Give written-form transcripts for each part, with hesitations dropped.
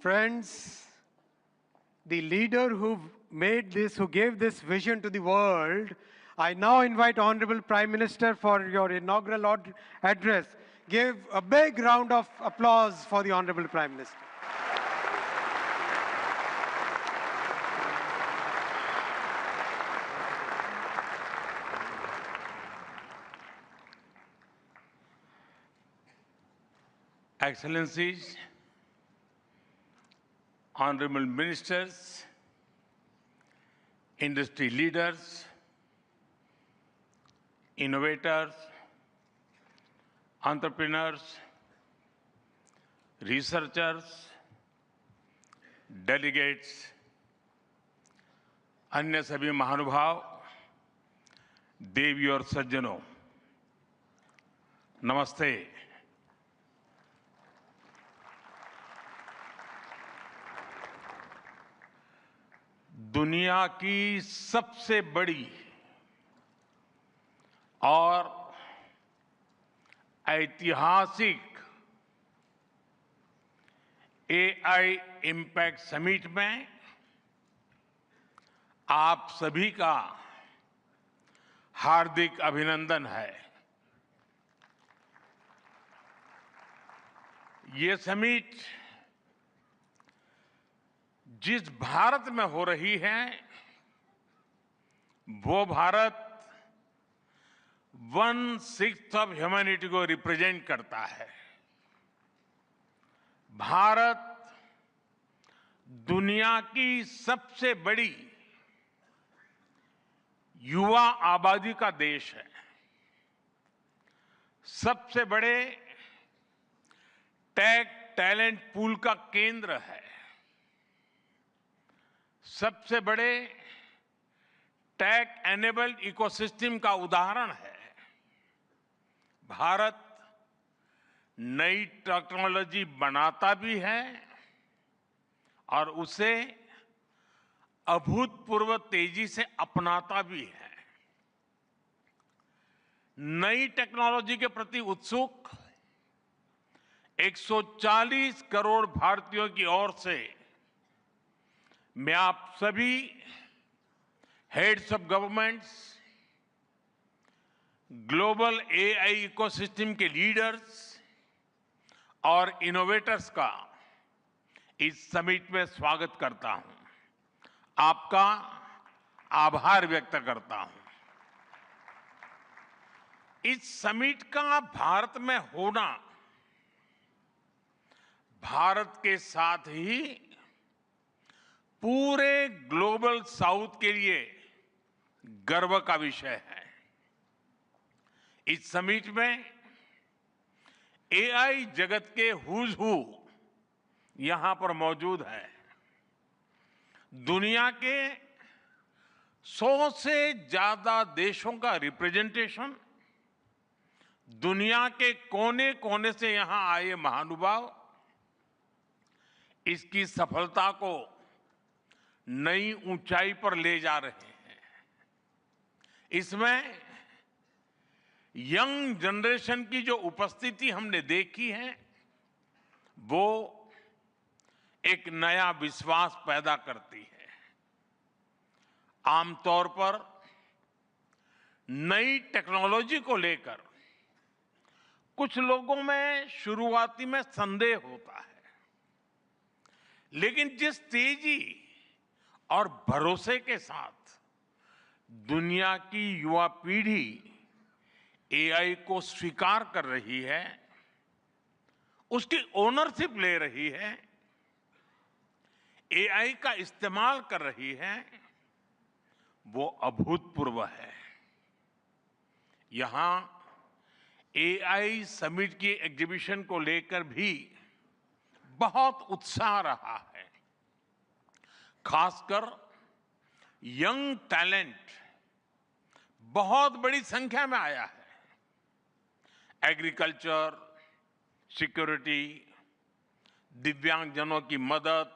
Friends, the leader who gave this vision to the world, I now invite Honorable Prime Minister for your inaugural address. Give a big round of applause for the Honorable Prime Minister. Excellencies, Honorable Ministers, industry leaders, innovators, entrepreneurs, researchers, delegates, अन्य सभी महानुभाव, देवी और सज्जनों, नमस्ते। दुनिया की सबसे बड़ी और ऐतिहासिक एआई इम्पैक्ट समिट में आप सभी का हार्दिक अभिनंदन है। ये समिट जिस भारत में हो रही है वो भारत 1/6 ऑफ ह्यूमैनिटी को रिप्रेजेंट करता है। भारत दुनिया की सबसे बड़ी युवा आबादी का देश है, सबसे बड़े टेक टैलेंट पूल का केंद्र है, सबसे बड़े टेक एनेबल्ड इकोसिस्टम का उदाहरण है। भारत नई टेक्नोलॉजी बनाता भी है और उसे अभूतपूर्व तेजी से अपनाता भी है। नई टेक्नोलॉजी के प्रति उत्सुक 140 करोड़ भारतीयों की ओर से मैं आप सभी heads of governments, global AI ecosystem के लीडर्स और इनोवेटर्स का इस समिट में स्वागत करता हूं, आपका आभार व्यक्त करता हूं। इस समिट का भारत में होना भारत के साथ ही पूरे ग्लोबल साउथ के लिए गर्व का विषय है। इस समिट में एआई जगत के हुज हू यहां पर मौजूद है। दुनिया के 100 से ज्यादा देशों का रिप्रेजेंटेशन, दुनिया के कोने कोने से यहां आए महानुभाव इसकी सफलता को नई ऊंचाई पर ले जा रहे हैं। इसमें यंग जनरेशन की जो उपस्थिति हमने देखी है वो एक नया विश्वास पैदा करती है। आमतौर पर नई टेक्नोलॉजी को लेकर कुछ लोगों में शुरुआती में संदेह होता है, लेकिन जिस तेजी और भरोसे के साथ दुनिया की युवा पीढ़ी एआई को स्वीकार कर रही है, उसकी ओनरशिप ले रही है, एआई का इस्तेमाल कर रही है, वो अभूतपूर्व है। यहां एआई समिट की एग्जीबिशन को लेकर भी बहुत उत्साह रहा है। खासकर यंग टैलेंट बहुत बड़ी संख्या में आया है। एग्रीकल्चर, सिक्योरिटी, दिव्यांगजनों की मदद,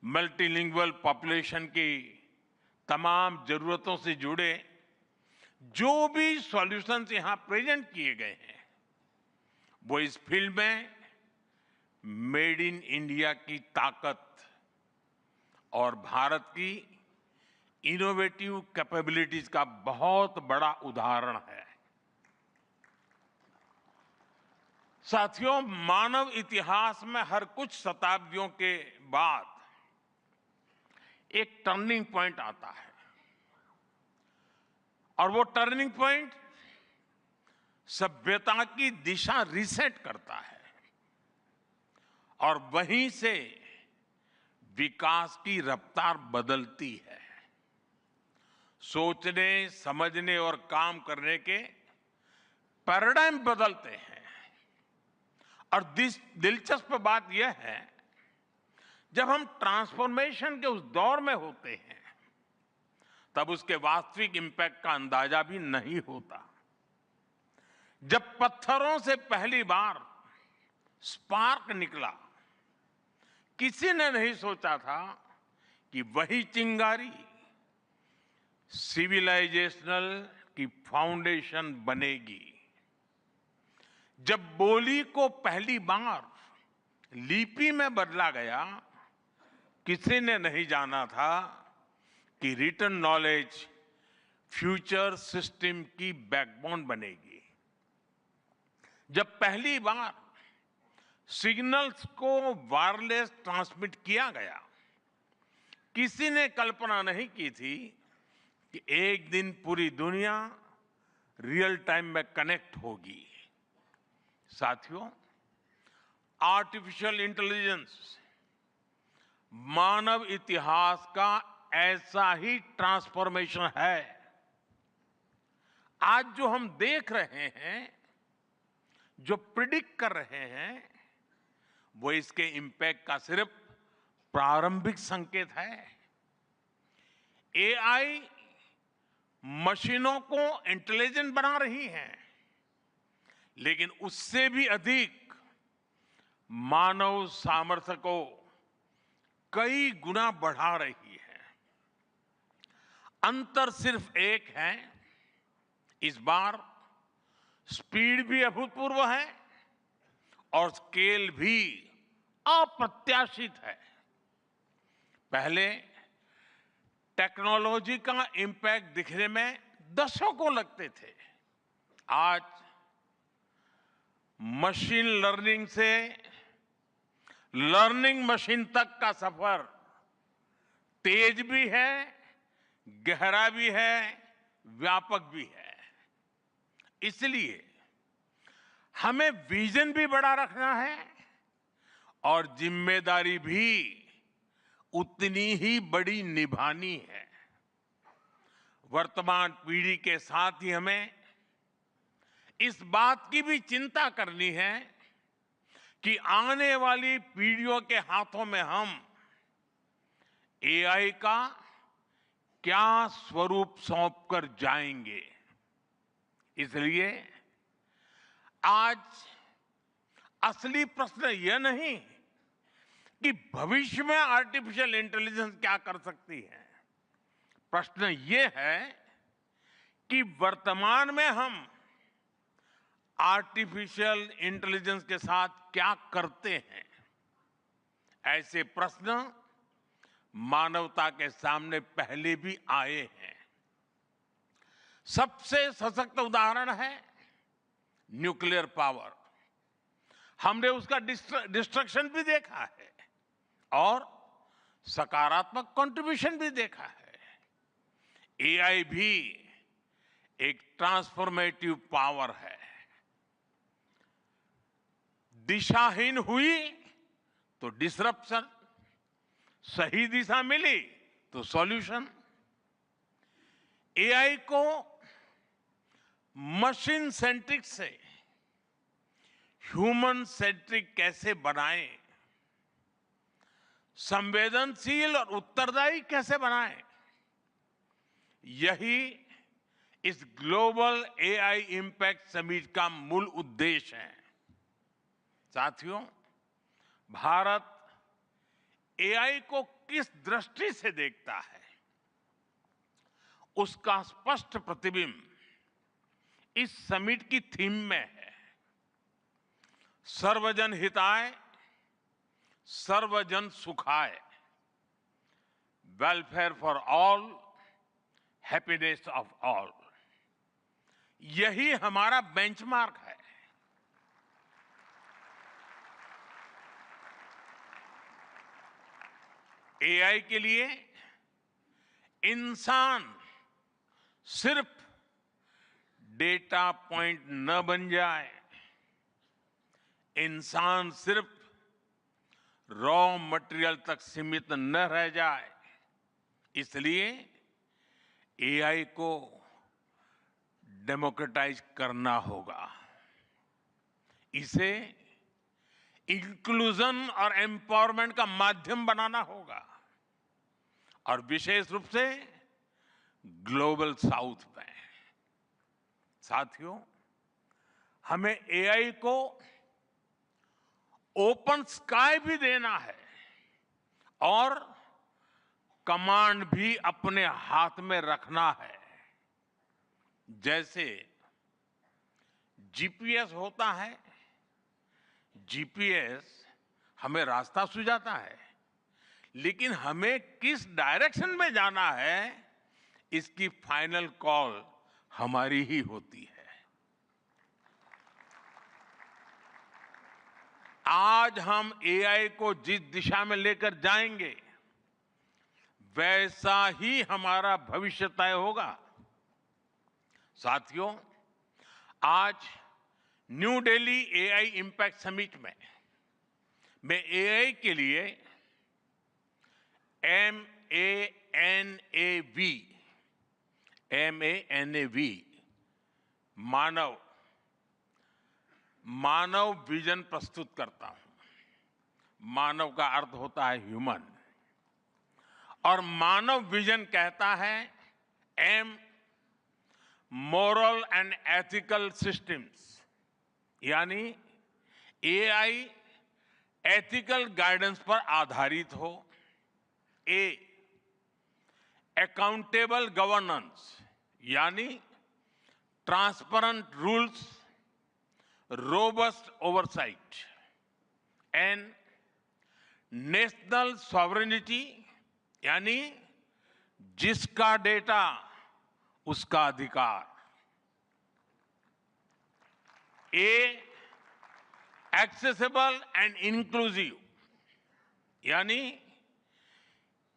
मल्टीलिंगुअल पॉपुलेशन की तमाम जरूरतों से जुड़े जो भी सॉल्यूशंस यहां प्रेजेंट किए गए हैं वो इस फील्ड में मेड इन इंडिया की ताकत और भारत की इनोवेटिव कैपेबिलिटीज का बहुत बड़ा उदाहरण है। साथियों, मानव इतिहास में हर कुछ शताब्दियों के बाद एक टर्निंग पॉइंट आता है और वो टर्निंग पॉइंट सभ्यता की दिशा रीसेट करता है और वहीं से विकास की रफ्तार बदलती है। सोचने, समझने और काम करने के पैराडाइम बदलते हैं और दिलचस्प बात यह है, जब हम ट्रांसफॉर्मेशन के उस दौर में होते हैं तब उसके वास्तविक इंपैक्ट का अंदाजा भी नहीं होता। जब पत्थरों से पहली बार स्पार्क निकला, किसी ने नहीं सोचा था कि वही चिंगारी सिविलाइजेशनल की फाउंडेशन बनेगी। जब बोली को पहली बार लिपि में बदला गया, किसी ने नहीं जाना था कि रिटन नॉलेज फ्यूचर सिस्टम की बैकबोन बनेगी। जब पहली बार सिग्नल्स को वायरलेस ट्रांसमिट किया गया, किसी ने कल्पना नहीं की थी कि एक दिन पूरी दुनिया रियल टाइम में कनेक्ट होगी। साथियों, आर्टिफिशियल इंटेलिजेंस मानव इतिहास का ऐसा ही ट्रांसफॉर्मेशन है। आज जो हम देख रहे हैं, जो प्रिडिक्ट कर रहे हैं, वो इसके इंपैक्ट का सिर्फ प्रारंभिक संकेत है। एआई मशीनों को इंटेलिजेंट बना रही है, लेकिन उससे भी अधिक मानव सामर्थ्य को कई गुना बढ़ा रही है। अंतर सिर्फ एक है, इस बार स्पीड भी अभूतपूर्व है और स्केल भी अप्रत्याशित है। पहले टेक्नोलॉजी का इंपैक्ट दिखने में दशकों लगते थे। आज मशीन लर्निंग से लर्निंग मशीन तक का सफर तेज भी है, गहरा भी है, व्यापक भी है। इसलिए हमें विजन भी बड़ा रखना है और जिम्मेदारी भी उतनी ही बड़ी निभानी है। वर्तमान पीढ़ी के साथ ही हमें इस बात की भी चिंता करनी है कि आने वाली पीढ़ियों के हाथों में हम एआई का क्या स्वरूप सौंप कर जाएंगे। इसलिए आज असली प्रश्न यह नहीं कि भविष्य में आर्टिफिशियल इंटेलिजेंस क्या कर सकती है। प्रश्न यह है कि वर्तमान में हम आर्टिफिशियल इंटेलिजेंस के साथ क्या करते हैं। ऐसे प्रश्न मानवता के सामने पहले भी आए हैं। सबसे सशक्त उदाहरण है न्यूक्लियर पावर। हमने उसका डिस्ट्रक्शन भी देखा है और सकारात्मक कंट्रीब्यूशन भी देखा है। एआई भी एक ट्रांसफॉर्मेटिव पावर है। दिशाहीन हुई तो डिसरप्शन, सही दिशा मिली तो सॉल्यूशन। एआई को मशीन सेंट्रिक से ह्यूमन सेंट्रिक कैसे बनाएं, संवेदनशील और उत्तरदायी कैसे बनाएं, यही इस ग्लोबल एआई इंपैक्ट समिट का मूल उद्देश्य है। साथियों, भारत एआई को किस दृष्टि से देखता है, उसका स्पष्ट प्रतिबिंब इस समिट की थीम में है। सर्वजन हिताय, सर्वजन सुखाय, welfare for all, happiness of all, यही हमारा बेंचमार्क है। एआई के लिए इंसान सिर्फ डेटा पॉइंट न बन जाए, इंसान सिर्फ रॉ मटेरियल तक सीमित न रह जाए, इसलिए एआई को डेमोक्रेटाइज करना होगा, इसे इंक्लूजन और एम्पावरमेंट का माध्यम बनाना होगा, और विशेष रूप से ग्लोबल साउथ में। साथियों, हमें एआई को ओपन स्काई भी देना है और कमांड भी अपने हाथ में रखना है। जैसे जीपीएस होता है, जीपीएस हमें रास्ता सुझाता है, लेकिन हमें किस डायरेक्शन में जाना है इसकी फाइनल कॉल हमारी ही होती है। आज हम एआई को जिस दिशा में लेकर जाएंगे वैसा ही हमारा भविष्य तय होगा। साथियों, आज new Delhi AI impact summit में मैं एआई के लिए MANAV मानव विजन प्रस्तुत करता हूं। मानव का अर्थ होता है ह्यूमन, और मानव विजन कहता है M, moral and ethical systems, यानी एआई एथिकल गाइडेंस पर आधारित हो। ए, अकाउंटेबल गवर्नेंस, यानी transparent rules, robust oversight. N national sovereignty, यानी जिसका डेटा उसका अधिकार। ए, एक्सेसिबल एंड इंक्लूसिव, यानी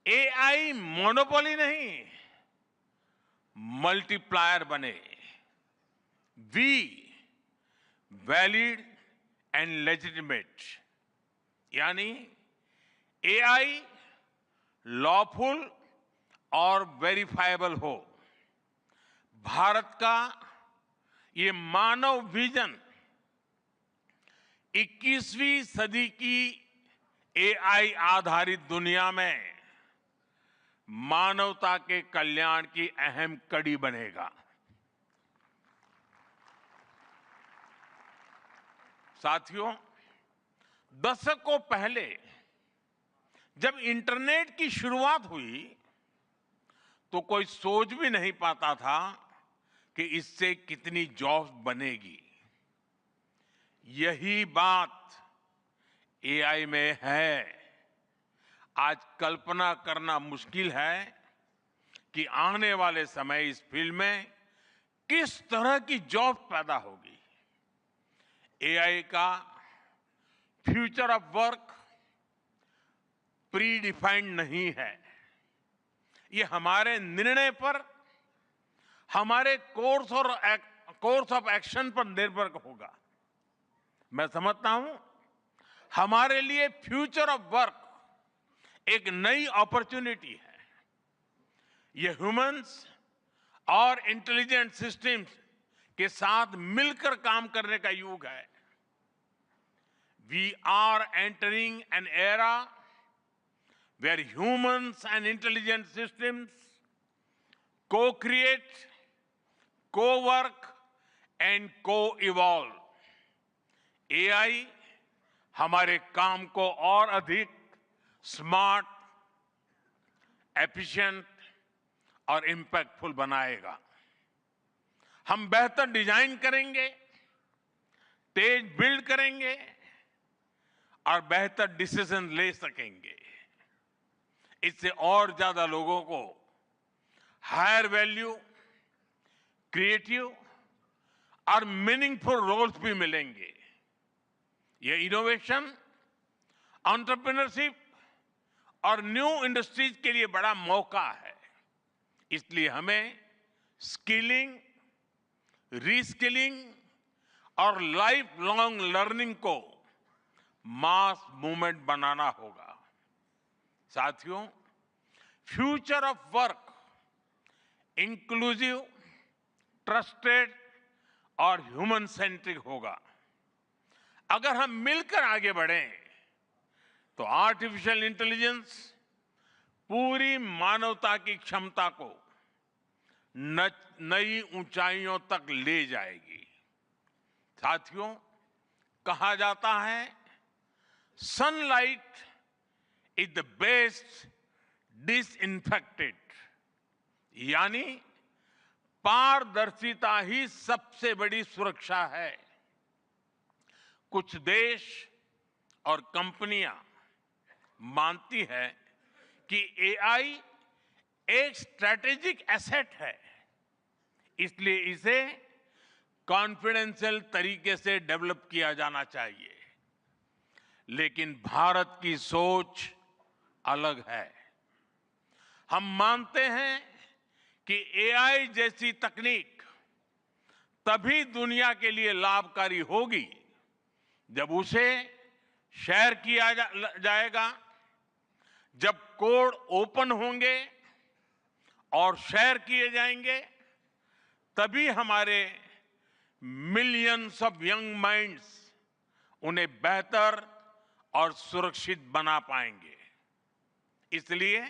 एआई मोनोपोली नहीं, मल्टीप्लायर बने। वी, वैलिड एंड लेजिटिमेट, यानी एआई लॉफुल और वेरीफाइबल हो। भारत का ये मानव विजन 21वीं सदी की एआई आधारित दुनिया में मानवता के कल्याण की अहम कड़ी बनेगा। साथियों, दशकों पहले जब इंटरनेट की शुरुआत हुई तो कोई सोच भी नहीं पाता था कि इससे कितनी जॉब्स बनेगी। यही बात एआई में है। आज कल्पना करना मुश्किल है कि आने वाले समय इस फील्ड में किस तरह की जॉब पैदा होगी। एआई का future of work pre defined नहीं है। ये हमारे निर्णय पर, हमारे कोर्स ऑफ एक्शन पर निर्भर होगा। मैं समझता हूं हमारे लिए फ्यूचर ऑफ वर्क एक नई अपॉर्चुनिटी है। ये ह्यूमंस और इंटेलिजेंट सिस्टम्स के साथ मिलकर काम करने का युग है। We are entering an era where humans and intelligent systems co-create, co-work and co-evolve. AI हमारे काम को और अधिक स्मार्ट, एफिशिएंट और इंपैक्टफुल बनाएगा। हम बेहतर डिजाइन करेंगे, तेज बिल्ड करेंगे और बेहतर डिसीजन ले सकेंगे। इससे और ज्यादा लोगों को हायर वैल्यू, क्रिएटिव और मीनिंगफुल रोल्स भी मिलेंगे। ये इनोवेशन, एंटरप्रेन्योरशिप और न्यू इंडस्ट्रीज के लिए बड़ा मौका है। इसलिए हमें स्किलिंग, रीस्किलिंग और लाइफ लॉन्ग लर्निंग को मास मूवमेंट बनाना होगा। साथियों, future of work inclusive, trusted और ह्यूमन सेंट्रिक होगा। अगर हम मिलकर आगे बढ़ें तो आर्टिफिशियल इंटेलिजेंस पूरी मानवता की क्षमता को नई ऊंचाइयों तक ले जाएगी। साथियों, कहा जाता है sunlight is the best disinfectant, यानी पारदर्शिता ही सबसे बड़ी सुरक्षा है। कुछ देश और कंपनियां मानती है कि एआई एक स्ट्रैटेजिक एसेट है, इसलिए इसे कॉन्फिडेंशियल तरीके से डेवलप किया जाना चाहिए। लेकिन भारत की सोच अलग है। हम मानते हैं कि एआई जैसी तकनीक तभी दुनिया के लिए लाभकारी होगी जब उसे शेयर किया जाएगा, जब कोड ओपन होंगे और शेयर किए जाएंगे, तभी हमारे मिलियंस ऑफ यंग माइंड्स उन्हें बेहतर और सुरक्षित बना पाएंगे। इसलिए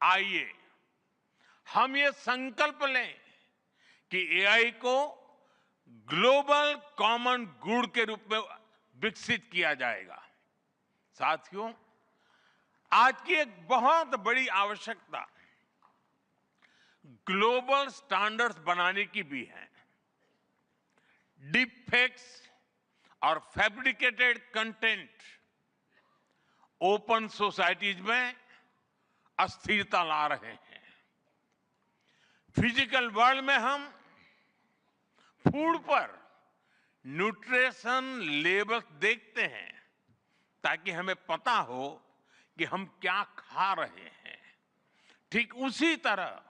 आइए हम ये संकल्प लें कि एआई को ग्लोबल कॉमन गुड के रूप में विकसित किया जाएगा। साथियों, आज की एक बहुत बड़ी आवश्यकता ग्लोबल स्टैंडर्ड्स बनाने की भी है। डीप फेक्स और फैब्रिकेटेड कंटेंट ओपन सोसाइटीज में अस्थिरता ला रहे हैं। फिजिकल वर्ल्ड में हम फूड पर न्यूट्रिशन लेबल्स देखते हैं ताकि हमें पता हो कि हम क्या खा रहे हैं। ठीक उसी तरह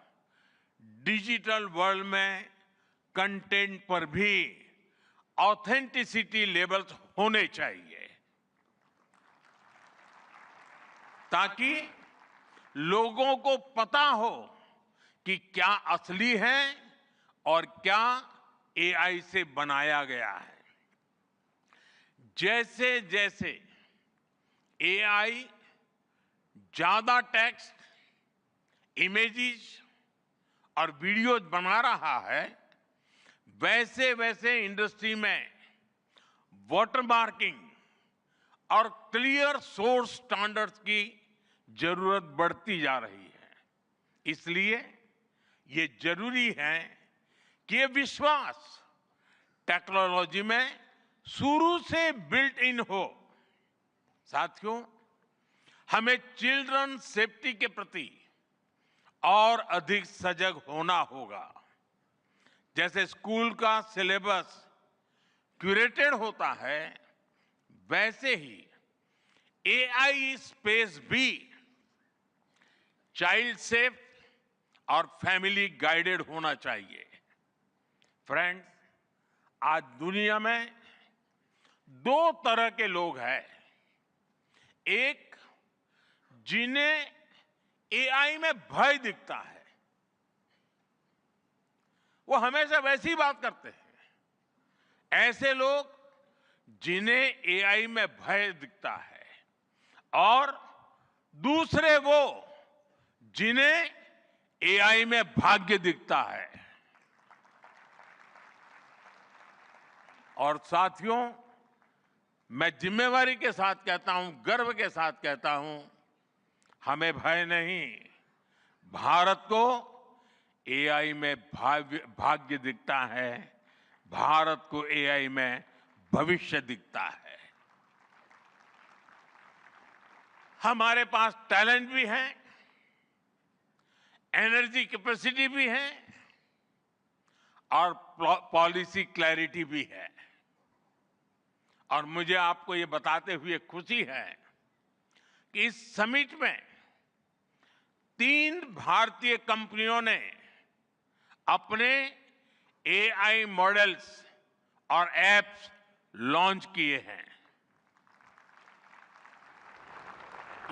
डिजिटल वर्ल्ड में कंटेंट पर भी ऑथेंटिसिटी लेबल्स होने चाहिए ताकि लोगों को पता हो कि क्या असली है और क्या एआई से बनाया गया है। जैसे जैसे एआई ज्यादा टेक्स्ट, इमेजेस और वीडियोज बना रहा है, वैसे वैसे इंडस्ट्री में वाटरमार्किंग और क्लियर सोर्स स्टैंडर्ड्स की जरूरत बढ़ती जा रही है। इसलिए ये जरूरी है कि ये विश्वास टेक्नोलॉजी में शुरू से बिल्ट इन हो। साथियों, हमें चिल्ड्रन सेफ्टी के प्रति और अधिक सजग होना होगा। जैसे स्कूल का सिलेबस क्यूरेटेड होता है, वैसे ही एआई स्पेस भी चाइल्ड सेफ और फैमिली गाइडेड होना चाहिए। फ्रेंड्स, आज दुनिया में दो तरह के लोग हैं। एक, जिन्हें एआई में भय दिखता है, वो हमेशा वैसी ही बात करते हैं। ऐसे लोग जिन्हें एआई में भय दिखता है, और दूसरे वो जिन्हें एआई में भाग्य दिखता है। और साथियों, मैं जिम्मेवारी के साथ कहता हूं, गर्व के साथ कहता हूं, हमें भय नहीं, भारत को एआई में भाग्य दिखता है, भारत को एआई में भविष्य दिखता है। हमारे पास टैलेंट भी है, एनर्जी कैपेसिटी भी है और पॉलिसी क्लैरिटी भी है। और मुझे आपको ये बताते हुए खुशी है कि इस समिट में 3 भारतीय कंपनियों ने अपने एआई मॉडल्स और एप्स लॉन्च किए हैं।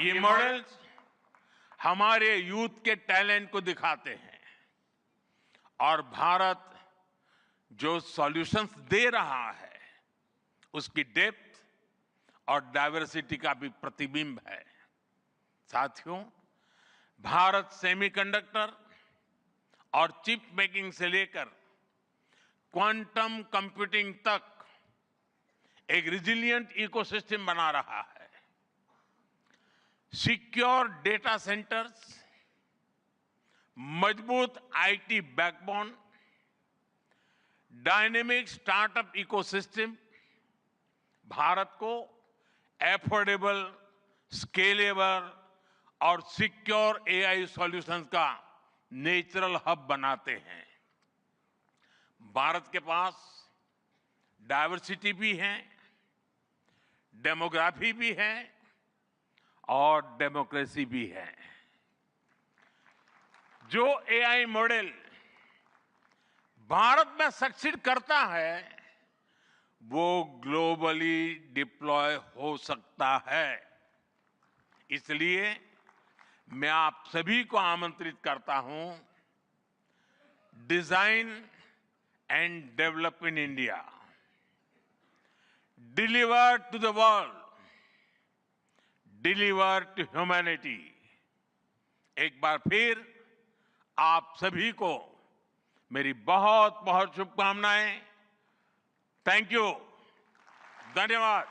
ये मॉडल्स हमारे यूथ के टैलेंट को दिखाते हैं और भारत जो सॉल्यूशंस दे रहा है उसकी डेप्थ और डाइवर्सिटी का भी प्रतिबिंब है। साथियों, भारत सेमीकंडक्टर और चिप मेकिंग से लेकर क्वांटम कंप्यूटिंग तक एक रिजिलिएंट इकोसिस्टम बना रहा है। सिक्योर डेटा सेंटर्स, मजबूत IT backbone, dynamic startup ecosystem Bharat को एफोर्डेबल, स्केलेबल और सिक्योर एआई सॉल्यूशंस का नेचुरल हब बनाते हैं। भारत के पास डाइवर्सिटी भी है, डेमोग्राफी भी है और डेमोक्रेसी भी है। जो एआई मॉडल भारत में सक्सीड करता है वो ग्लोबली डिप्लॉय हो सकता है। इसलिए मैं आप सभी को आमंत्रित करता हूं, design and develop in India, deliver to the world, deliver to humanity. एक बार फिर आप सभी को मेरी बहुत बहुत शुभकामनाएं। थैंक यू, धन्यवाद।